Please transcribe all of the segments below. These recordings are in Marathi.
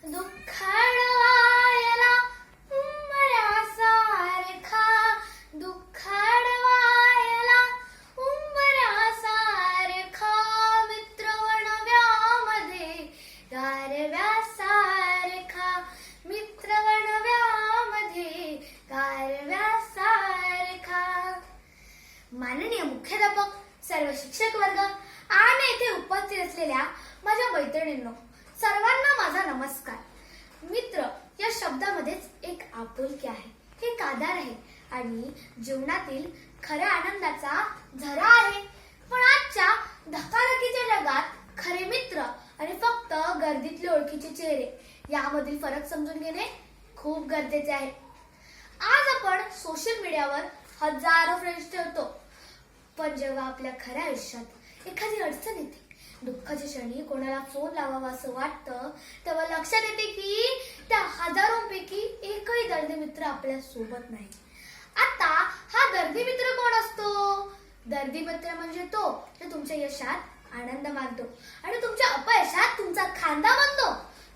दुःखाडवायला उंबऱ्यासारखा, दुःखाडवायला उंबऱ्यासारखा, मित्र वणव्यामध्ये गारव्यासारखा, मित्र वणव्यामध्ये गारव्यासारखा. माननीय मुख्याध्यापक, सर्व शिक्षक वर्ग आणि येथे उपस्थित असलेल्या माझ्या मैत्रिणींनो, सर्वांना माझा नमस्कार. मित्र या शब्दामध्येच एक आपुलकी आहे, एक आधार आहे आणि जीवनातील खऱ्या आनंदाचा झरा आहे. पण आजच्या धकाधकीच्या जगात खरे मित्र आणि फक्त गर्दीतले ओळखीचे चेहरे यामधील फरक समजून घेणे खूप गरजेचे आहे. आज आपण सोशल मीडियावर हजारो फ्रेंड्स ठेवतो, पण जेव्हा आपल्या खऱ्या आयुष्यात एखादी अडचण येते, दुःखाच्या क्षणी कोणाला फोन लावावा असं वाटतं, तेव्हा लक्षात येते की त्या हजारोंपैकी एकही दर्दी मित्र आपल्या सोबत नाही. आता हा दर्दी मित्र कोण असतो? दर्दी मित्र म्हणजे तो जो तुमच्या यशात आनंद मानतो आणि तुमच्या अपयशात तुमचा खांदा बनतो.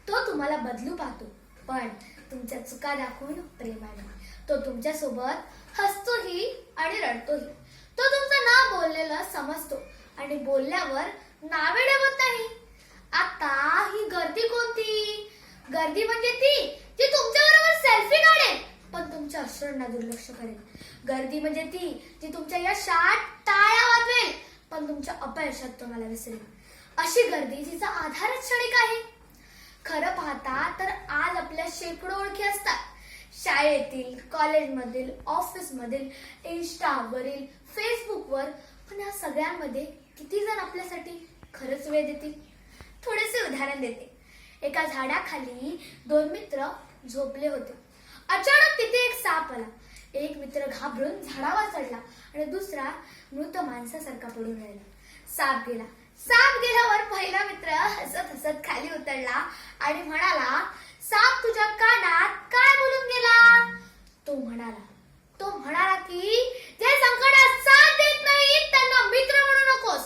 तो तुम्हाला बदलू पाहतो, पण तुमच्या चुका दाखवून प्रेमाने. तो तुमच्या सोबत हसतोही आणि रडतोही. तो तुमचं नाव बोललेलं समजतो आणि बोलल्यावर नावे ठेवत नाही. आता ही गर्दी कोणती? गर्दी म्हणजे ती जी तुमच्याबरोबर सेल्फी काढेल पण तुमच्या अश्रूंना दुर्लक्ष करेल. गर्दी म्हणजे ती जी तुमच्या यशात टाळ्या वाजवेल पण तुमच्या अपयशात तुम्हाला विसरेल. अशी गर्दी जिचा आधारच क्षणिक आहे. खरं पाहता तर आज आपल्या शेकडो ओळखी असतात. शाळेतील, कॉलेजमधील, ऑफिसमधील, इंस्टावरील, फेसबुकवर. पण या सगळ्यांमध्ये किती जण आपल्यासाठी खरंच वेळ देतील? थोडेसे उदाहरण देते. एका झाडाखाली दोन मित्र झोपले होते. अचानक तिथे एक साप आला. एक मित्र घाबरून झाडावर चढला आणि दुसरा मृत माणसासारखा पडून राहिला. साप गेला. साप गेल्यावर पहिला मित्र हसत हसत खाली उतरला आणि म्हणाला, साप तुझ्या कानात काय बोलून गेला? तो म्हणाला की जे संकटात साथ देत नाहीत त्यांना मित्र म्हणू नकोस.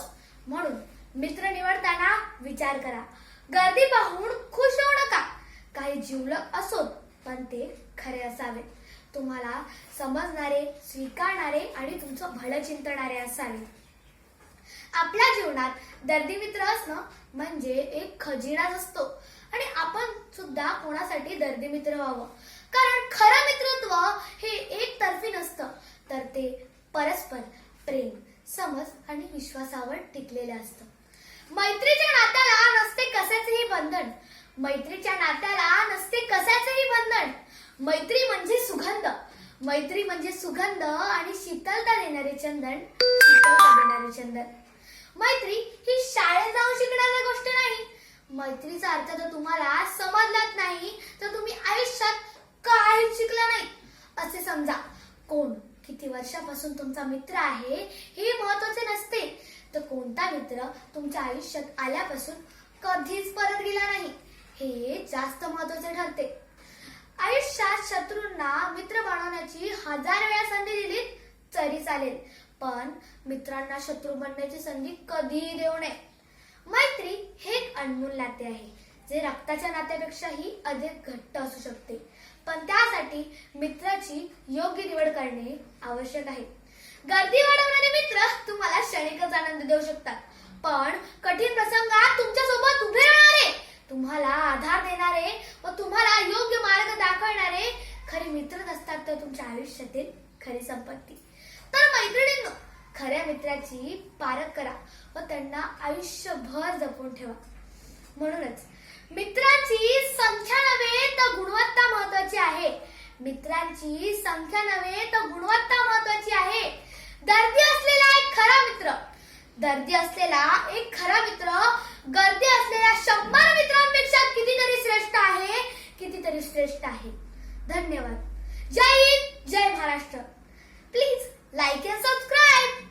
म्हणून मित्र निवडताना विचार करा. गर्दी पाहून खुश होऊ नका. काही जिवलग असोत पण ते खरे असावे. तुम्हाला समजणारे, स्वीकारणारे आणि तुमचं भलं चिंतणारे असावे. आपल्या जीवनात दर्दी मित्र असणं म्हणजे एक खजिनाच असतो आणि आपण सुद्धा कोणासाठी दर्दी मित्र व्हावं. कारण खरं मित्रत्व हे एकतर्फी नसतं, तर ते परस्पर प्रेम, समज आणि विश्वासावर टिकलेलं असतं. मैत्रीच्या नात्याला नसते कशाचेही बंधन. मैत्रीच्या नात्याला नसते कशाचेही बंधन. मैत्री म्हणजे सुगंध. मैत्री म्हणजे सुगंध आणि शीतलता देणारे चंदन. मैत्री ही शाळेत जाऊन शिकण्याची गोष्ट नाही. मैत्रीचा अर्थ जर तुम्हाला समजलाच नाही तर तुम्ही आयुष्यात काहीच शिकला नाही असे समजा. कोण किती वर्षापासून तुमचा मित्र आहे हे महत्वाचे नसते, तर कोणता मित्र तुमच्या आयुष्यात आल्यापासून कधीच परत गेला नाही हे जास्त महत्वाचे ठरते. आयुष्यात शत्रूंना मित्र बनवण्याची 1000 वेळा संधी दिली तरी चालेल, पण मित्रांना शत्रू बनण्याची संधी कधीही देऊ नये. मैत्री हे एक अनमोल नाते आहे जे रक्ताच्या नात्यापेक्षाही अधिक घट्ट असू शकते. पण त्यासाठी मित्राची योग्य निवड करणे आवश्यक आहे. गर्दी वाढवणारे मित्र तुम्हाला क्षणिकच आनंद देऊ शकतात, पण कठीण प्रसंगात तुमच्या सोबत उभे राहणारे, तुम्हाला आधार देणारे व तुम्हाला योग्य मार्ग दाखवणारे खरे मित्रच असतात तर तुमच्या आयुष्यातील खरी संपत्ती. तर मैत्रिणींनो, खऱ्या मित्राची पारख करा व त्यांना आयुष्यभर जपून ठेवा. म्हणूनच मित्रांची संख्या नव्हे तर गुणवत्ता महत्वाची आहे. मित्रांची संख्या नव्हे तर गुणवत्ता महत्वाची आहे. दर्दी असलेला एक खरा मित्र गर्दी असलेल्या 100 मित्रांपेक्षा कितीतरी श्रेष्ठ आहे. धन्यवाद. जय हिंद, जय Maharashtra. Please like and subscribe.